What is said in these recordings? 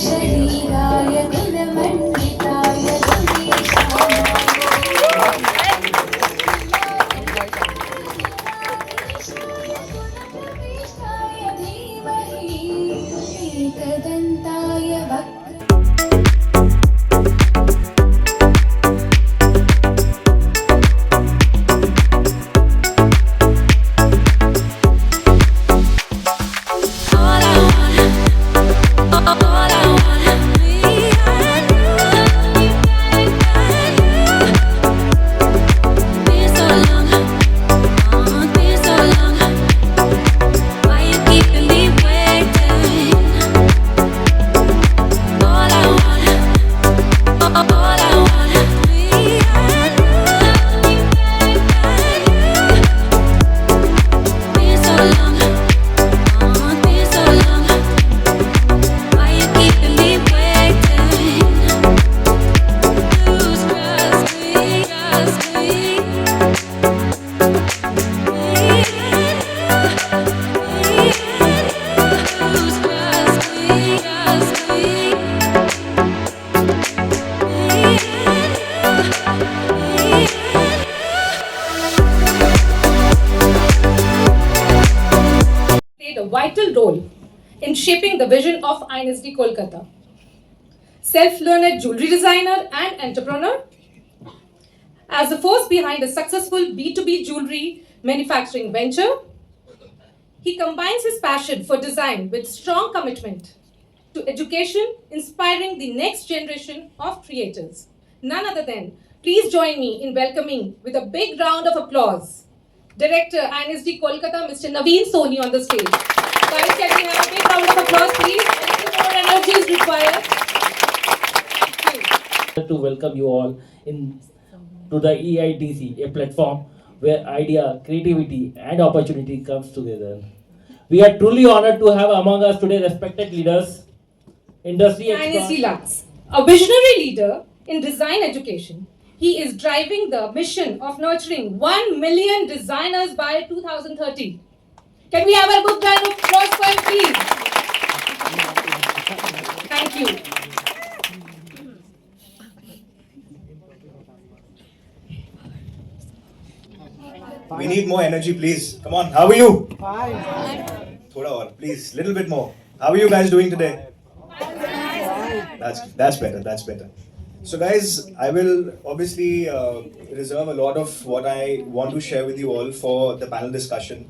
शरीराय गुणमण्डिताय गुणेशाय धीमहि एकदन्ताय वक्र A vital role in shaping the vision of INSD Kolkata. Self-learned jewelry designer and entrepreneur, as the force behind a successful B2B jewelry manufacturing venture, he combines his passion for design with strong commitment to education, inspiring the next generation of creators. None other than, please join me in welcoming with a big round of applause, Director INSD Kolkata, Mr. Naveen Soni on the stage. Guys, can we have a big round of applause, please? A little more energy is required. Thank you. To welcome you all to the EITC, a platform where idea, creativity, and opportunity comes together. We are truly honored to have among us today respected leaders, industry experts. INSD Lux, a visionary leader in design education. He is driving the mission of nurturing 1 million designers by 2030. Can we have a good round of applause for him, please? Thank you. We need more energy, please. Come on, how are you? Fine. Thoda aur, please, little bit more. How are you guys doing today? That's better. So guys, I will obviously reserve a lot of what I want to share with you all for the panel discussion.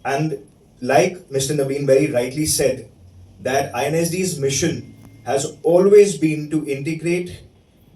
And like Mr. Naveen very rightly said, that INSD's mission has always been to integrate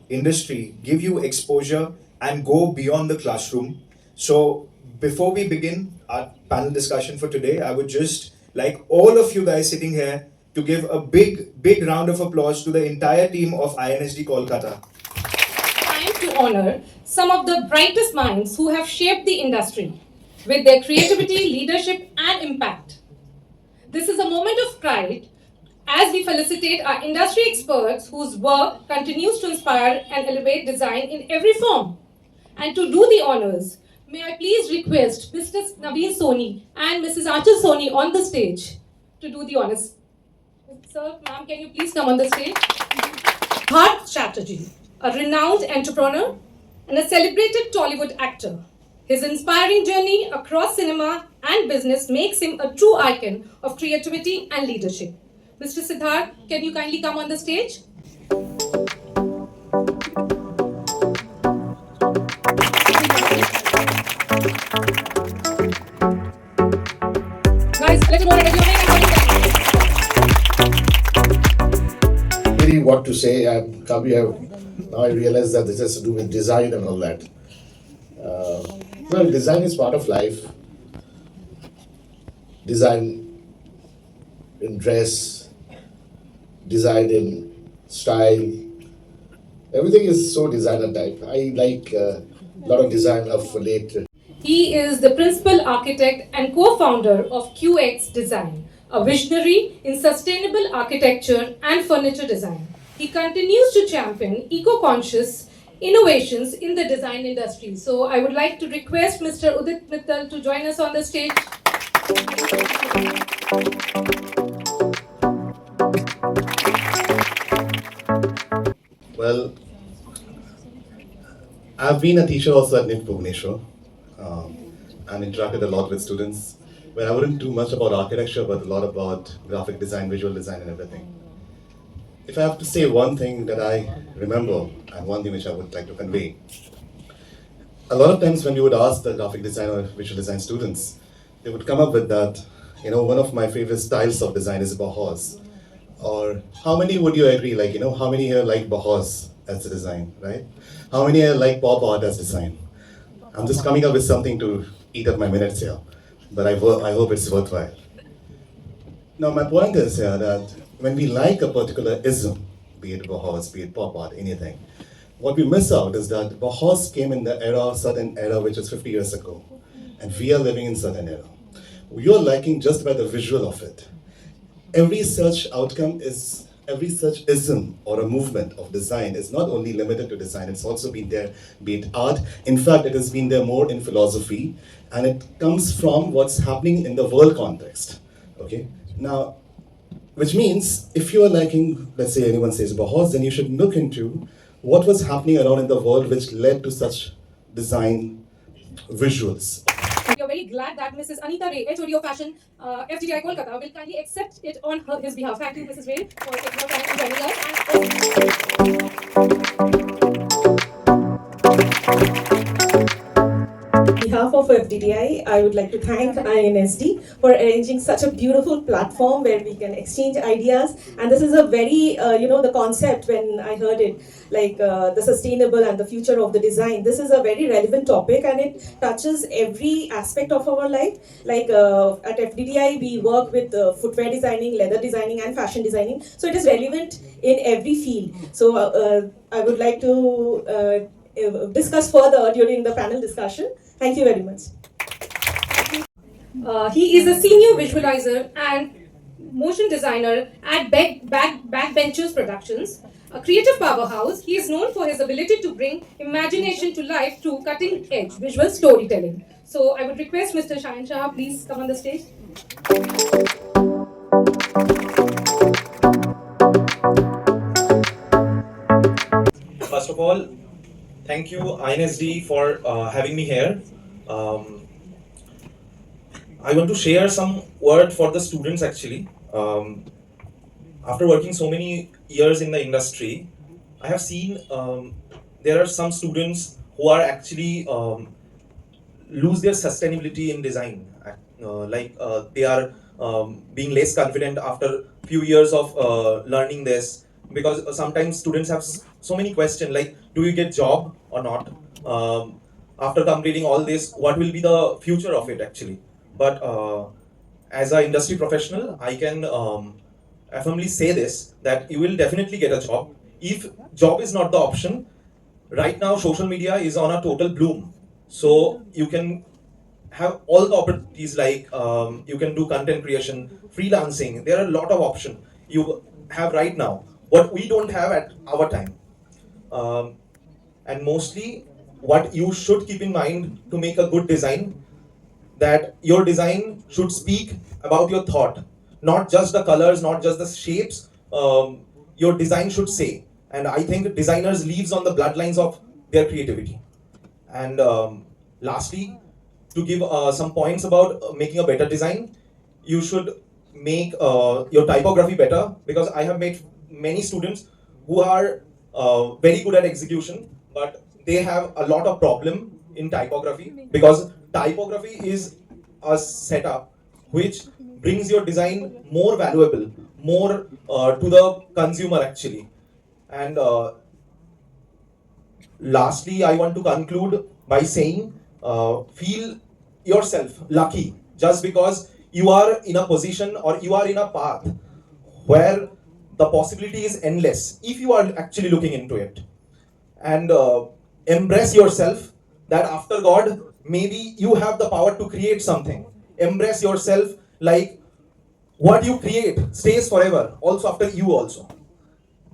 industry, give you exposure and go beyond the classroom. So before we begin our panel discussion for today, I would just like all of you guys sitting here to give a big round of applause to the entire team of INSD Kolkata. Time to honor some of the brightest minds who have shaped the industry with their creativity, leadership, and impact. This is a moment of pride as we felicitate our industry experts whose work continues to inspire and elevate design in every form. And to do the honors, may I please request Mr. Naveen Soni and Mrs. Achal Soni on the stage to do the honors. Sir, ma'am, can you please come on the stage? Bharat Chatterjee, a renowned entrepreneur and a celebrated Tollywood actor. His inspiring journey across cinema and business makes him a true icon of creativity and leadership. Mr. Siddharth, can you kindly come on the stage? Guys, a little more energy. Really what to say. Now I realize that this has to do with design and all that. Well, design is part of life. Design in dress, design in style. Everything is so designer type. I like a lot of design of late. He is the principal architect and co-founder of QX Design, a visionary in sustainable architecture and furniture design. He continues to champion eco-conscious innovations in the design industry. So I would like to request Mr. Udit Mittal to join us on the stage. Well, I've been a teacher also at NIFT Bhubaneswar and interacted a lot with students where I wouldn't do much about architecture but a lot about graphic design, visual design and everything. If I have to say one thing that I remember and one thing which I would like to convey, a lot of times when we would ask the graphic design or visual design students, they would come up with that, one of my favorite styles of design is Bauhaus. Or how many would you agree, how many here like Bauhaus as a design, right? How many here like pop art as design? I'm just coming up with something to eat up my minutes here, but I hope it's worthwhile. Now my point is here that when we like a particular ism, be it Bauhaus, be it pop art, anything, what we miss out is that Bauhaus came in the certain era which is 50 years ago, and we are living in certain era. You're liking just by the visual of it. Every such ism or a movement of design is not only limited to design, it's also been there, be it art. In fact, it has been there more in philosophy, and it comes from what's happening in the world context. Okay? Now, which means if you are liking, let's say anyone says Bauhaus, then you should look into what was happening around in the world which led to such design visuals. We are very glad that Mrs. Anita Ray, HOD of Fashion, FTDI Kolkata, will kindly accept it on his behalf. Thank you, Mrs. Ray, for taking your time and joining us. On behalf of FDDI, I would like to thank INSD for arranging such a beautiful platform where we can exchange ideas. And this is a very, the concept when I heard it, like the sustainable and the future of the design. This is a very relevant topic and it touches every aspect of our life. Like at FDDI, we work with footwear designing, leather designing and fashion designing. So it is relevant in every field. So I would like to discuss further during the panel discussion. Thank you very much. He is a senior visualizer and motion designer at Backbenchers Productions, a creative powerhouse. He is known for his ability to bring imagination to life through cutting-edge visual storytelling. So I would request Mr. Shayan Shah, please come on the stage. First of all, thank you INSD for having me here. I want to share some word for the students actually. After working so many years in the industry, I have seen there are some students who are actually lose their sustainability in design. They are being less confident after few years of learning this, because sometimes students have so many questions like, do you get job or not? After completing all this, what will be the future of it actually? But as an industry professional, I can firmly say this, that you will definitely get a job. If job is not the option, right now social media is on a total bloom. So you can have all the opportunities, like you can do content creation, freelancing. There are a lot of options you have right now, what we don't have at our time. And mostly what you should keep in mind to make a good design, that your design should speak about your thought, not just the colors, not just the shapes. Your design should say. And I think designers lives on the bloodlines of their creativity. And lastly, to give some points about making a better design, you should make your typography better, because I have made many students who are very good at execution, but they have a lot of problem in typography, because typography is a setup which brings your design more valuable, more to the consumer actually. And lastly, I want to conclude by saying, feel yourself lucky just because you are in a position or you are in a path where the possibility is endless if you are actually looking into it. And embrace yourself that after God, maybe you have the power to create something. Embrace yourself, like what you create stays forever, also after you also.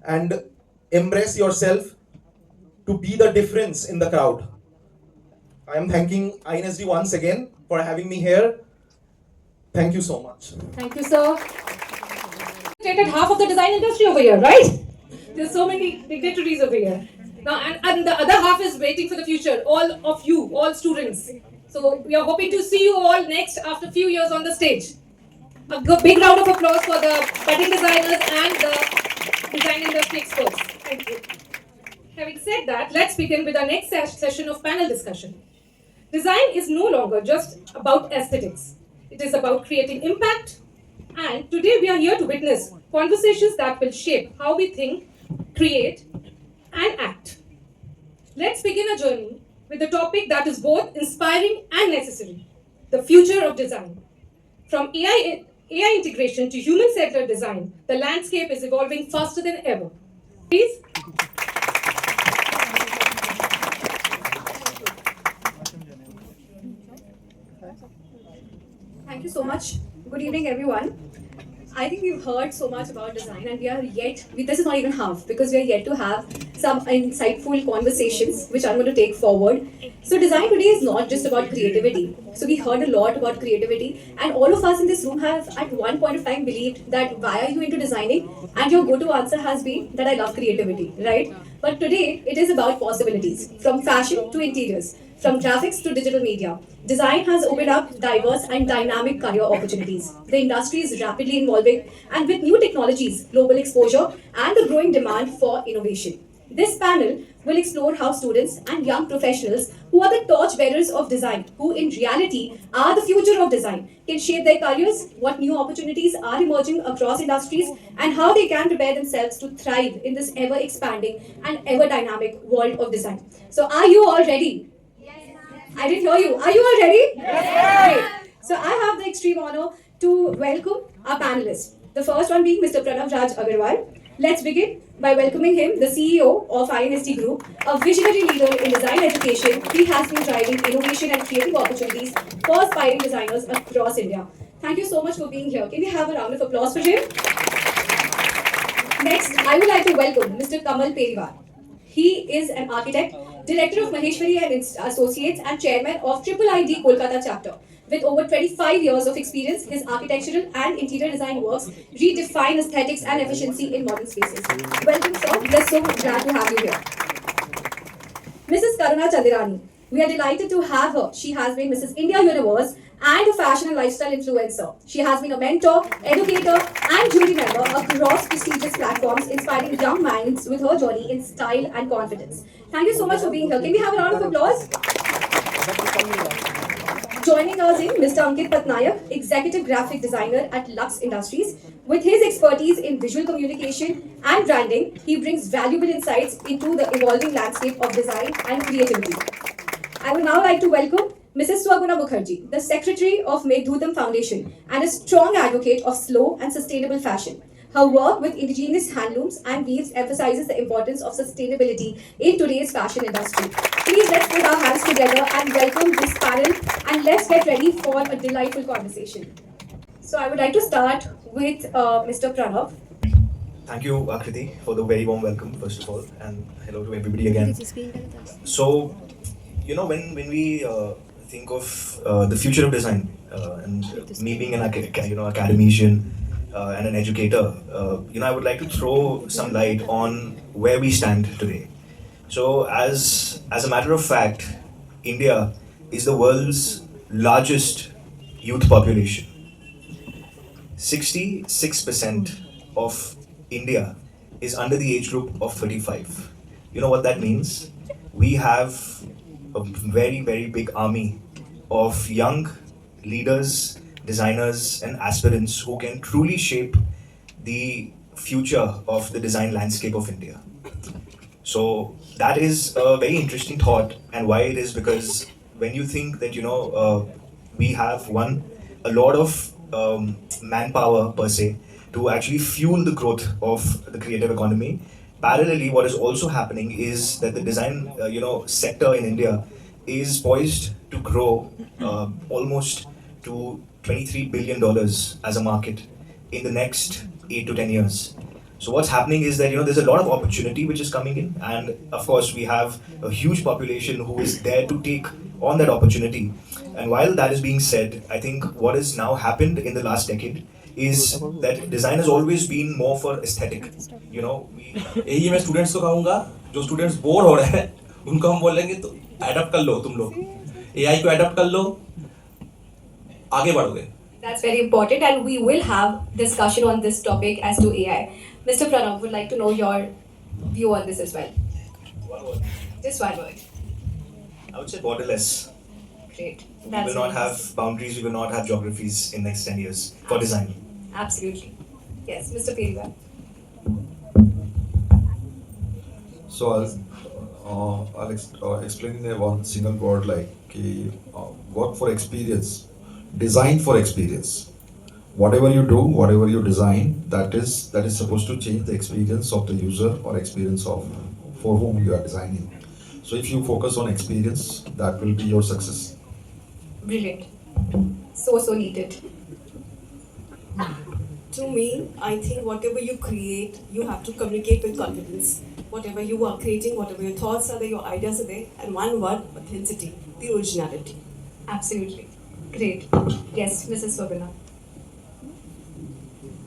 And embrace yourself to be the difference in the crowd. I am thanking INSD once again for having me here. Thank you so much. Thank you, sir. Created half of the design industry over here, right? There's so many dignitaries over here. Now, and the other half is waiting for the future. All of you, all students. So we are hoping to see you all next after a few years on the stage. A big round of applause for the budding designers and the design industry experts. Thank you. Having said that, let's begin with our next session of panel discussion. Design is no longer just about aesthetics. It is about creating impact. And today we are here to witness conversations that will shape how we think, create, and act. Let's begin a journey with a topic that is both inspiring and necessary: the future of design. From AI integration to human-centered design, the landscape is evolving faster than ever. Please. Thank you so much. Good evening, everyone. I think we've heard so much about design, and this is not even half, because we are yet to have some insightful conversations which I'm going to take forward. So design today is not just about creativity. So we heard a lot about creativity, and all of us in this room have at one point of time believed that why are you into designing? And your go-to answer has been that I love creativity, right? But today it is about possibilities, from fashion to interiors, from graphics to digital media. Design has opened up diverse and dynamic career opportunities. The industry is rapidly evolving, and with new technologies, global exposure, and the growing demand for innovation. This panel will explore how students and young professionals who are the torchbearers of design, who in reality are the future of design, can shape their careers, what new opportunities are emerging across industries, and how they can prepare themselves to thrive in this ever-expanding and ever-dynamic world of design. So are you all ready? I didn't hear you. Are you all ready? Yes. Great. So I have the extreme honor to welcome our panelists. The first one being Mr. Pranav Raj Agarwal. Let's begin by welcoming him, the CEO of INST Group, a visionary leader in design education. He has been driving innovation and creative opportunities for aspiring designers across India. Thank you so much for being here. Can we have a round of applause for him? Next, I would like to welcome Mr. Kamal Periwar. He is an architect, director of Maheshwari and Associates, and chairman of IIID Kolkata chapter. With over 25 years of experience, his architectural and interior design works redefine aesthetics and efficiency in modern spaces. Welcome, sir. We're so glad to have you here. Mrs. Karuna Chandirani. We are delighted to have her. She has been Mrs. India Universe and a fashion and lifestyle influencer. She has been a mentor, educator, and jury member across prestigious platforms, inspiring young minds with her journey in style and confidence. Thank you so much for being here. Can we have a round of applause? Joining us in Mr. Ankit Patnaik, executive graphic designer at Lux Industries. With his expertise in visual communication and branding, he brings valuable insights into the evolving landscape of design and creativity. I would now like to welcome Mrs. Swaguna Mukherjee, the Secretary of Meghdootam Foundation and a strong advocate of slow and sustainable fashion. Her work with indigenous handlooms and weaves emphasizes the importance of sustainability in today's fashion industry. Please let's put our hands together and welcome this panel, and let's get ready for a delightful conversation. So I would like to start with Mr. Pranav. Thank you, Akriti, for the very warm welcome, first of all, and hello to everybody again. So, you know, when we think of the future of design, and me being an academician and an educator, I would like to throw some light on where we stand today. So, as a matter of fact, India is the world's largest youth population. 66% of India is under the age group of 35. You know what that means? We have a very, very big army of young leaders, designers, and aspirants who can truly shape the future of the design landscape of India. So that is a very interesting thought, and why it is because when you think that we have a lot of manpower per se to actually fuel the growth of the creative economy. Parallelly, what is also happening is that the design sector in India is poised to grow almost to $23 billion as a market in the next 8 to 10 years. So what's happening is that there's a lot of opportunity which is coming in, and of course we have a huge population who is there to take on that opportunity. And while that is being said, I think what has now happened in the last decade is that design has always been more for aesthetic. You know, यही मैं students को कहूँगा, जो students bore हो रहे हैं उनको हम बोलेंगे तो एडप्ट कर लो, तुम लोग AI को एडप्ट कर लो, आगे बढ़ोगे. That's very important, and we will have discussion on this topic as to AI. Mr. Pranav would like to know your view on this as well. one word. Just one word. I would say borderless. Great. We That's will not very have nice. boundaries. We will not have geographies in next 10 years for design. Absolutely. Yes, Mr. Periwal. So I'll explain in a one single word like work for experience, design for experience. Whatever you do, whatever you design, that is supposed to change the experience of the user or experience of for whom you are designing. So if you focus on experience, that will be your success. Brilliant. So needed. To me, I think whatever you create, you have to communicate with confidence. Whatever you are creating, whatever your thoughts are there, your ideas are there, and one word, authenticity, the originality. Absolutely. Great. Yes, Mrs. Sobina.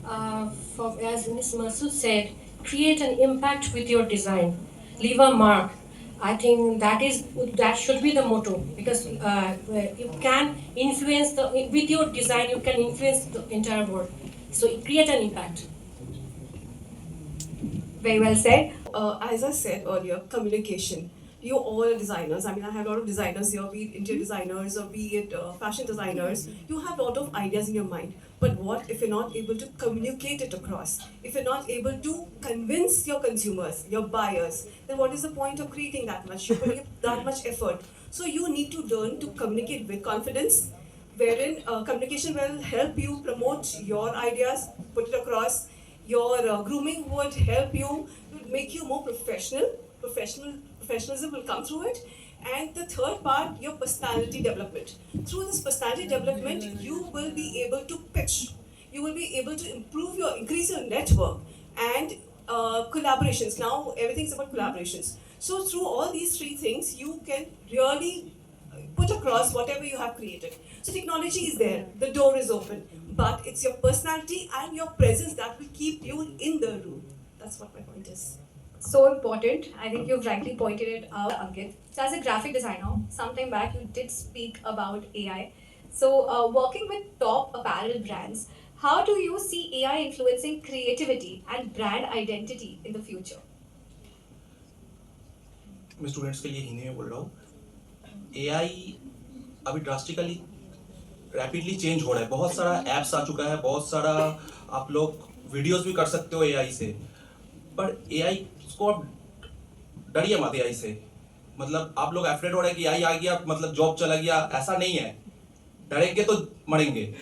As Ms. Masood said, create an impact with your design. Leave a mark. I think that should be the motto, because you can influence with your design you can influence the entire world. So create an impact. Very well said. As I said earlier, communication. You all are designers. I mean, I have a lot of designers here, be it interior designers or be it fashion designers. You have a lot of ideas in your mind. But what if you're not able to communicate it across? If you're not able to convince your consumers, your buyers, then what is the point of creating that much? You're putting that much effort. So you need to learn to communicate with confidence, wherein communication will help you promote your ideas, put it across. Your grooming would help you, would make you more professional. Professionalism will come through it. And the third part, your personality development. Through this personality development, you will be able to pitch. You will be able to increase your network and collaborations. Now everything's about collaborations. So through all these three things, you can really put across whatever you have created. So technology is there, the door is open, but it's your personality and your presence that will keep you in the room. That's what my point is. So important. I think you've rightly pointed it out, Ankit. So as a graphic designer, sometime back you did speak about AI. So working with top apparel brands, how do you see AI influencing creativity and brand identity in the future? मैं students के लिए हिंदी में बोल रहा हूँ. AI अभी drastically rapidly change हो रहा है. बहुत सारा ऐप्स आ चुका है, बहुत सारा आप लोग वीडियोस भी कर सकते हो AI से. पर AI को आप डरिए मत AI से. मतलब आप लोग अफ्रेड हो रहे हैं कि AI आ गया मतलब जॉब चला गया, ऐसा नहीं है. डरेंगे तो मरेंगे.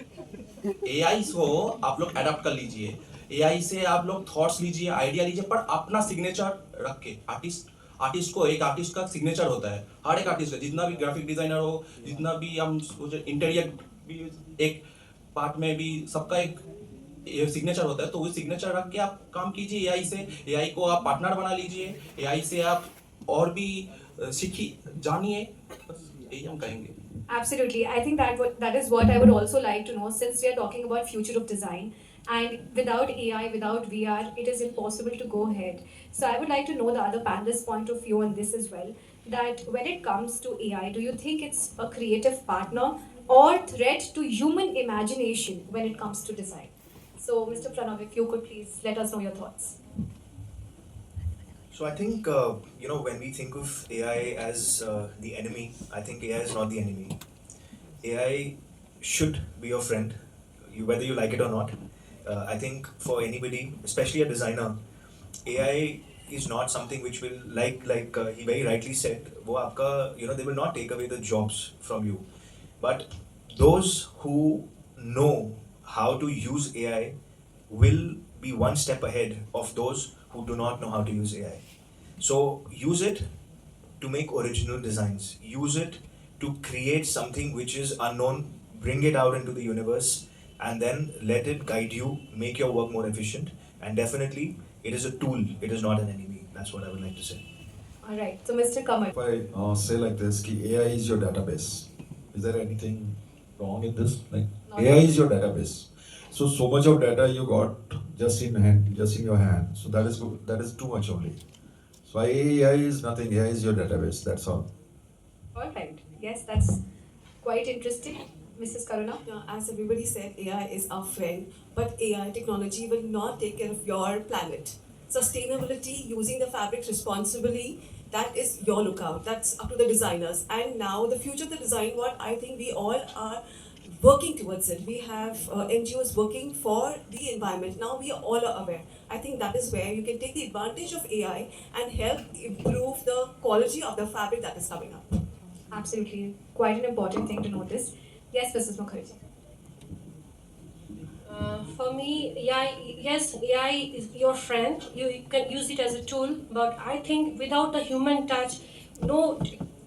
AI को आप लोग अडॉप्ट कर लीजिए. AI से आप लोग थॉट्स लीजिए, आइडिया लीजिए, पर अपना सिग्नेचर रख के. आर्टिस्ट को एक आर्टिस्ट का सिग्नेचर होता है. हर एक आर्टिस्ट का, जितना भी ग्राफिक डिजाइनर हो, जितना भी हम इंटीरियर भी एक पार्ट में भी सबका एक सिग्नेचर होता है. तो वो सिग्नेचर रख के आप काम कीजिए AI से. AI को आप पार्टनर बना लीजिए. AI से आप और भी सीखिए, जानिए. यही हम कहेंगे. Absolutely. I think that is what I would also like to know, since we are talking about future of design, and without AI, without VR, it is impossible to go ahead. So I would like to know the other panelists' point of view on this as well, that when it comes to AI, do you think it's a creative partner or threat to human imagination when it comes to design? So Mr. Pranav, if you could please let us know your thoughts. So I think when we think of AI as the enemy, I think AI is not the enemy. AI should be your friend, whether you like it or not. I think for anybody, especially a designer, AI is not something which will like he very rightly said. वो आपका they will not take away the jobs from you, but those who know how to use AI will be one step ahead of those who do not know how to use AI. So use it to make original designs. Use it to create something which is unknown, bring it out into the universe, and then let it guide you, make your work more efficient. And definitely, it is a tool, it is not an enemy. That's what I would like to say. All right, so Mr. Kamal. If I say like this, ki AI is your database. Is there anything wrong in this? Like Not AI is your database. So much of data you got just in hand, just in your hand. So that is good. That is too much only. So AI is nothing. AI is your database. That's all. All right. Yes, that's quite interesting. Mrs. Karuna? As everybody said, AI is our friend, but AI technology will not take care of your planet. Sustainability, using the fabric responsibly, that is your lookout. That's up to the designers. And now the future of the design world, I think we all are working towards it. We have NGOs working for the environment. Now we are all aware. I think that is where you can take the advantage of AI and help improve the quality of the fabric that is coming up. Absolutely. Quite an important thing to notice. Yes, Mrs. Mukherjee. For me, AI is your friend. You can use it as a tool, but I think without the human touch,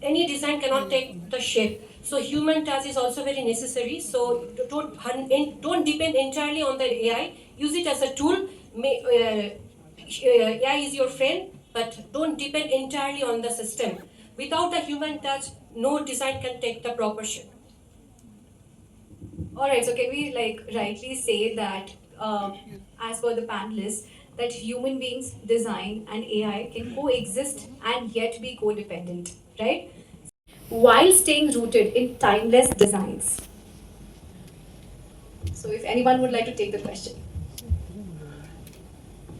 any design cannot take the shape. So human touch is also very necessary. So don't depend entirely on the AI. Use it as a tool. AI is your friend, but don't depend entirely on the system. Without the human touch, no design can take the proper shape. All right, so can we rightly say that, as per the panelists, that human beings, design, and AI can coexist and yet be codependent, right? While staying rooted in timeless designs. So, if anyone would like to take the question.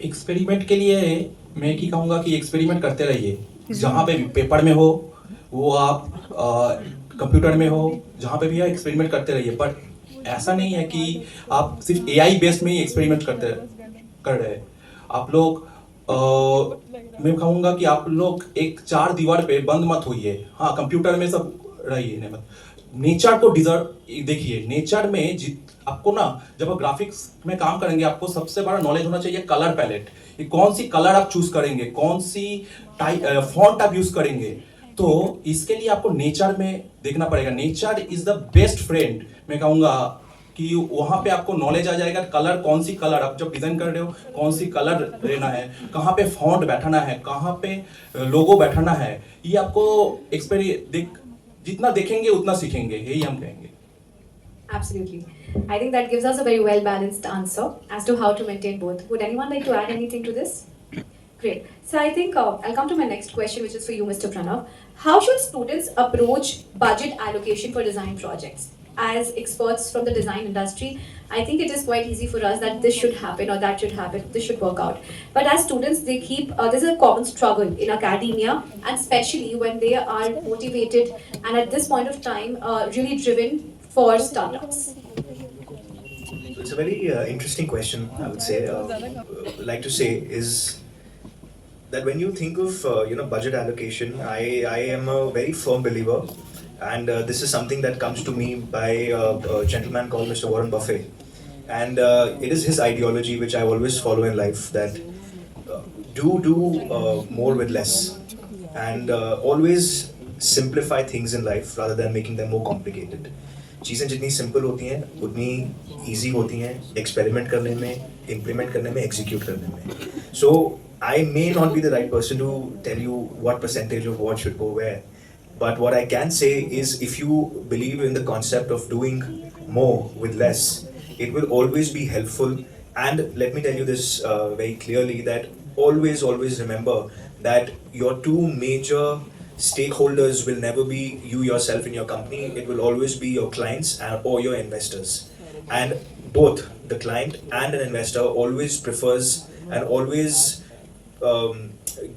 Experiment के लिए मैं की कहूँगा कि experiment करते रहिए जहाँ पे पेपर में हो वो आप कंप्यूटर में हो जहाँ पे भी है एक्सपेरिमेंट करते रहिए पर ऐसा नहीं है कि आप सिर्फ एआई बेस्ड में ही एक्सपेरिमेंट कर रहे हैं आप लोग मैं कहूँगा कि आप लोग एक चार दीवार पे बंद मत होइए हाँ कंप्यूटर में सब रहिए नेचर को डिजर्व देखिए नेचर में आपको ना जब आप ग्राफिक्स में काम करेंगे आपको सबसे बड़ा नॉलेज होना चाहिए कलर पैलेट ये कौन सी कलर आप चूज करेंगे कौन सी फॉन्ट आप यूज करेंगे तो इसके लिए आपको नेचर में देखना पड़ेगा nature is the best friend मैं कहूँगा कि वहाँ पे आपको नॉलेज आ जाएगा कलर कौन सी कलर आप जब डिजाइन कर रहे हो कौन सी कलर लेना है कहाँ पे फॉन्ट बैठाना है कहाँ पे लोगो बैठाना है ये आपको जितना देखेंगे उतना सीखेंगे यही हम कहेंगे Absolutely. I think that gives us a very well balanced answer as to how to maintain both. Would anyone like to add anything to this? Great. So I think I'll come to my next question, which is for you, Mr. Pranav. How should students approach budget allocation for design projects? As experts from the design industry, I think it is quite easy for us that this should happen or that should happen, this should work out. But as students, they keep, there's a common struggle in academia, and especially when they are motivated and at this point of time, really driven for startups. It's a very interesting question, I would say. Like to say is that when you think of budget allocation, I am a very firm believer, and this is something that comes to me by a gentleman called Mr. Warren Buffett, and it is his ideology which I always follow in life that do more with less, and always simplify things in life rather than making them more complicated. चीज़ें जितनी simple होती हैं उतनी easy होती हैं experiment करने में implement करने में एग्जीक्यूट करने में so I may not be the right person to tell you what percentage of what should go where but what I can say is if you believe in the concept of doing more with less it will always be helpful. And let me tell you this very clearly, that always remember that your two major stakeholders will never be you yourself in your company. It will always be your clients or your investors. And both the client and an investor always prefers and always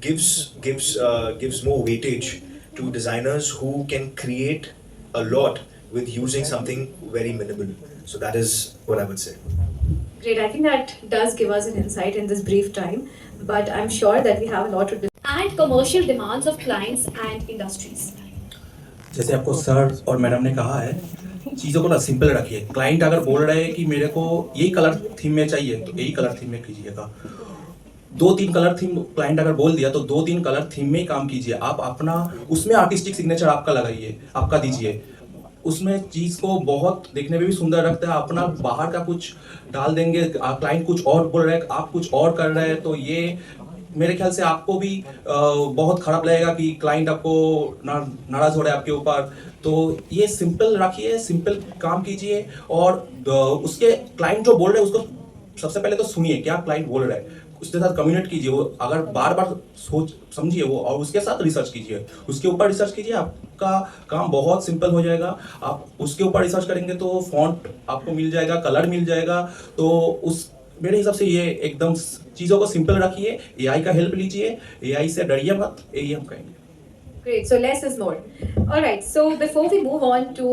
gives more weightage to designers who can create a lot with using something very minimal. So that is what I would say. Great. I think that does give us an insight in this brief time, but I'm sure that we have a lot to discuss. And commercial demands of clients and industries. जैसे आपको sir और madam ने कहा है चीज़ों को ना simple रखिए क्लाइंट अगर बोल रहे हैं कि मेरे को यही कलर थीम में चाहिए तो यही कलर थीम में कीजिएगा 2-3 कलर थीम क्लाइंट अगर बोल दिया तो 2-3 कलर थीम में ही काम कीजिए आप अपना उसमें आर्टिस्टिक सिग्नेचर आपका लगाइए आपका दीजिए उसमें चीज़ को बहुत देखने में भी सुंदर रखता है अपना बाहर का कुछ डाल देंगे क्लाइंट कुछ और बोल रहे हैं आप कुछ और कर रहे हैं तो ये मेरे ख्याल से आपको भी बहुत खराब लगेगा कि क्लाइंट आपको नाराज हो रहा है आपके ऊपर। तो ये सिंपल रखिए, सिंपल काम कीजिए और उसके क्लाइंट जो बोल रहे हैं उसको सबसे पहले तो सुनिए क्या क्लाइंट बोल रहा है, उसके साथ कम्युनिकेट कीजिए। वो अगर बार बार सोच समझिए वो और उसके साथ रिसर्च कीजिए, उसके ऊपर रिसर्च कीजिए, आपका काम बहुत सिंपल हो जाएगा। आप उसके ऊपर रिसर्च करेंगे तो फॉन्ट आपको मिल जाएगा, कलर मिल जाएगा। तो उस मेरे हिसाब से ये एकदम चीज़ों को सिंपल रखिए, एआई का हेल्प लीजिए, एआई से डरिए मत, यही हम कहेंगे। Great. So less is more. All right. So before we move on to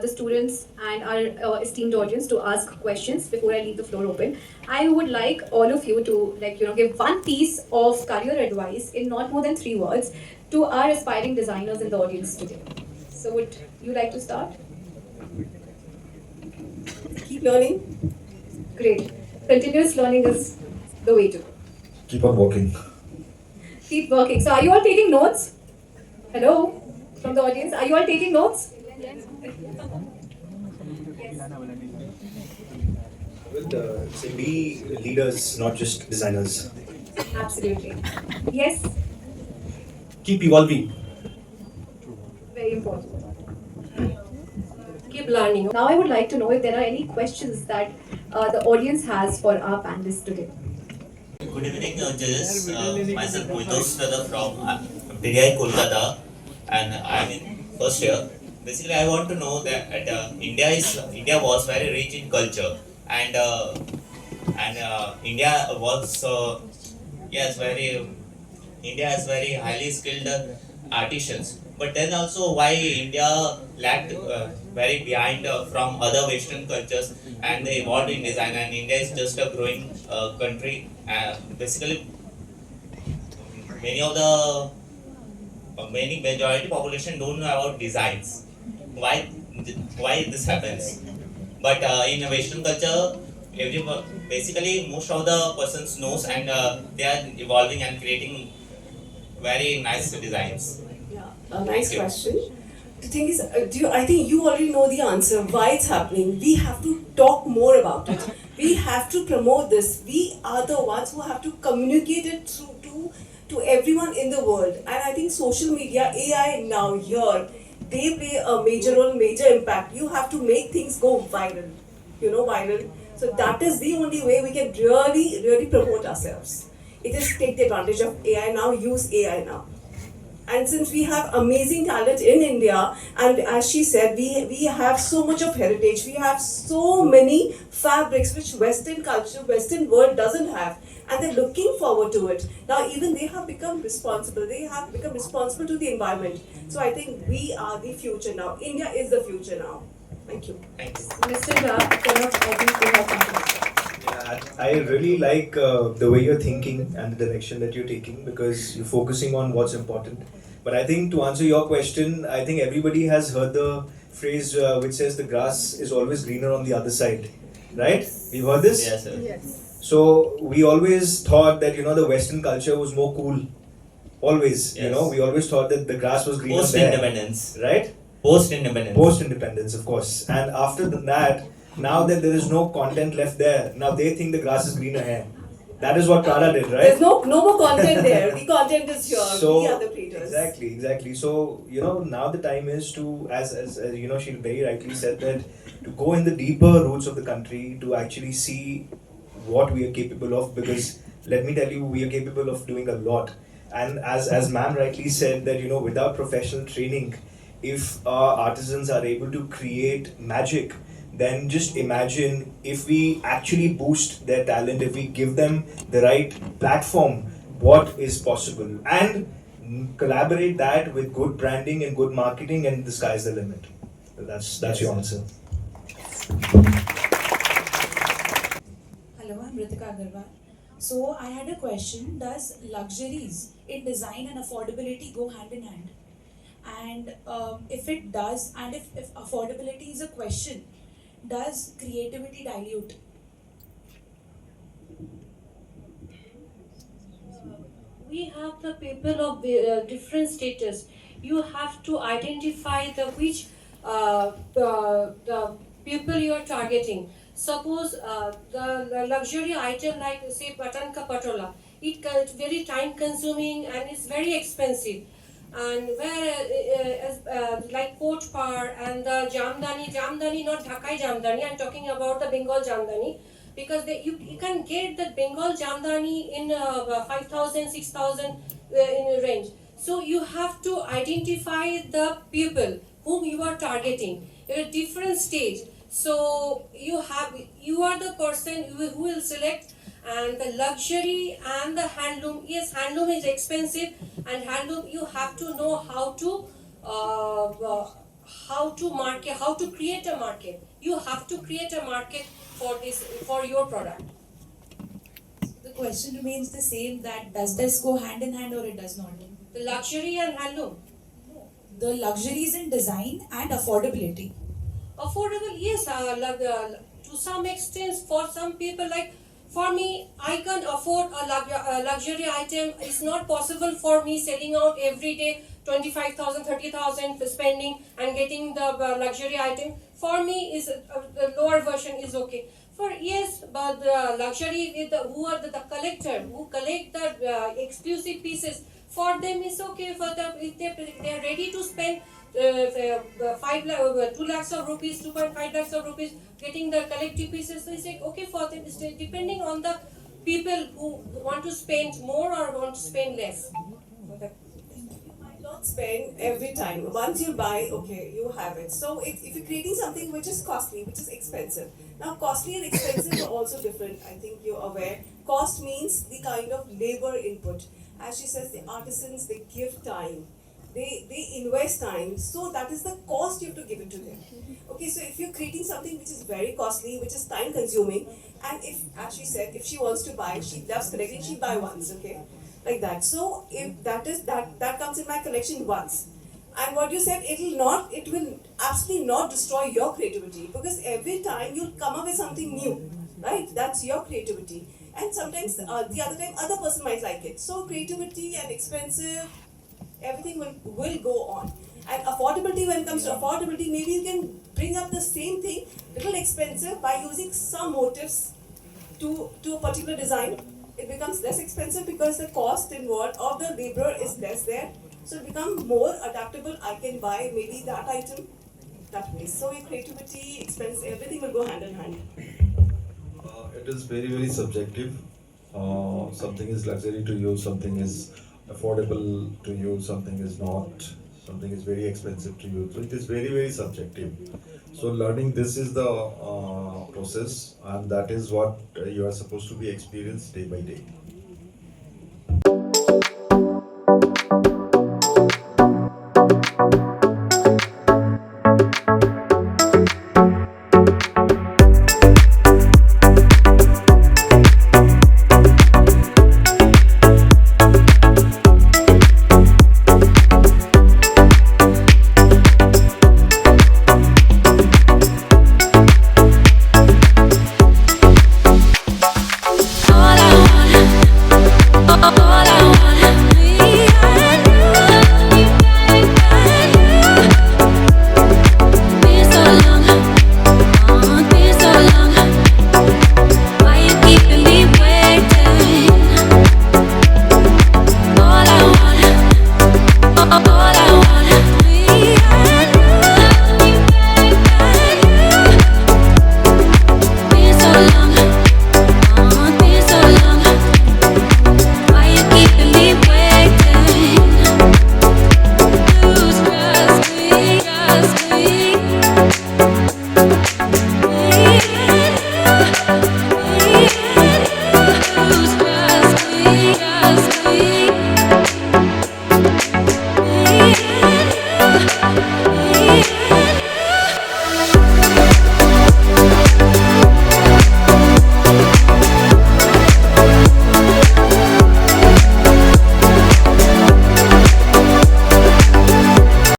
the students and our esteemed audience to ask questions, before I leave the floor open, I would like all of you to give one piece of career advice in not more than 3 words to our aspiring designers in the audience today. So would you like to start? Keep learning. Great. Continuous learning is the way to go. Keep on working. Keep working. So are you all taking notes? Hello, from the audience, are you all taking notes? Say be leaders, not just designers. Absolutely. Yes, Keep evolving. very important. Keep learning. Now I would like to know if there are any questions that the audience has for our panelists today. Good evening, judges. Myself Multos Brother from PDI Kolkata, and I'm in first year. Basically, I want to know that India was very rich in culture, and India was India has very highly skilled artisans. But then also, why India lagged very behind from other Western cultures, and they evolved in design, and India is just a growing country. Basically, many majority population don't know about designs. Why this happens? But in Western culture, basically most of the persons knows, and they are evolving and creating very nice designs. A nice question. The thing is, I think you already know the answer. Why it's happening? We have to talk more about it. We have to promote this. We are the ones who have to communicate it through to everyone in the world. And I think social media, AI now here, they play a major role, major impact. You have to make things go viral. Viral. So that is the only way we can really promote ourselves. It is take the advantage of AI now. Use AI now. And since we have amazing talent in India, and as she said, we have so much of heritage, we have so many fabrics which Western culture, Western world doesn't have, and they're looking forward to it. Now even they have become responsible, to the environment. So I think we are the future now. India is the future now. Thank you. Thanks. Mr. Ra, one of the audience who have something. I really like the way you're thinking and the direction that you're taking, because you're focusing on what's important. But I think to answer your question, I think everybody has heard the phrase which says the grass is always greener on the other side, right? You've heard this? Yes, sir. Yes. So we always thought that the Western culture was more cool. Always, Yes. we always thought that the grass was greener Post there, independence. right? Post independence. Post-independence, of course. And after that, now that there is no content left there, now they think the grass is greener here. That is what Prada did, right? There's no more content there. The content is here. So we are the creators. exactly. So now the time is to, as she very rightly said, that to go in the deeper roots of the country, to actually see what we are capable of. Because let me tell you, we are capable of doing a lot. And as ma'am rightly said, that without professional training, if our artisans are able to create magic, then just imagine if we actually boost their talent, if we give them the right platform, what is possible, and collaborate that with good branding and good marketing, and the sky's the limit. That's your answer. Hello, I'm Ritika Agarwal. So I had a question. Does luxuries in design and affordability go hand in hand? And if it does, and if affordability is a question, does creativity dilute? We have the people of different status. You have to identify the people you are targeting. Suppose the luxury item like say Patan ka patola, it's very time consuming and it's very expensive. And like Coach Par and the Jamdani, not Dhakai Jamdani, I'm talking about the Bengal Jamdani, because you can get the Bengal Jamdani in 5,000, 6,000 in range. So you have to identify the people whom you are targeting at a different stage. So you are the person who will select. And the luxury and the handloom, yes, handloom is expensive, and handloom you have to know how to market, how to create a market. You have to create a market for your product. The question remains the same, that does this go hand in hand or it does not? The luxury and handloom. The luxury is in design and affordability. Affordable, yes, to some extent for some people, like for me, I can afford a luxury item. It's not possible for me selling out every day 25,000, 30,000 spending and getting the luxury item. For me, is the lower version is okay. For yes, but the luxury with who are the collector who collect the exclusive pieces, for them is okay. For the if they are ready to spend 2 lakhs of rupees, 2.5 lakhs of rupees, getting the collective pieces, they say okay for them. It's depending on the people who want to spend more or want to spend less. Not spend every time. Once you buy, okay, you have it. So if you're creating something which is costly, which is expensive. Now costly and expensive are also different. I think you're aware. Cost means the kind of labor input. As she says, the artisans, they give time. They invest time. So that is the cost you have to give it to them. Okay, so if you're creating something which is very costly, which is time consuming, and if, as she said, if she wants to buy, she loves collecting, she buy once, okay? Like that. So if that comes in my collection once. And what you said, it will absolutely not destroy your creativity, because every time you'll come up with something new, right? That's your creativity. And sometimes the other time other person might like it. So creativity and expensive, everything will go on. And affordability, when it comes to affordability, maybe you can bring up the same thing, little expensive, by using some motifs to a particular design. It becomes less expensive because the cost involved of the labor is less there. So it becomes more adaptable. I can buy maybe that item that way. So your creativity, expense, everything will go hand in hand. It is very, very subjective. Something is luxury to you, something is affordable to you, something is not, something is very expensive to you. So it is very, very subjective. So learning this is the process, and that is what you are supposed to be experienced day by day.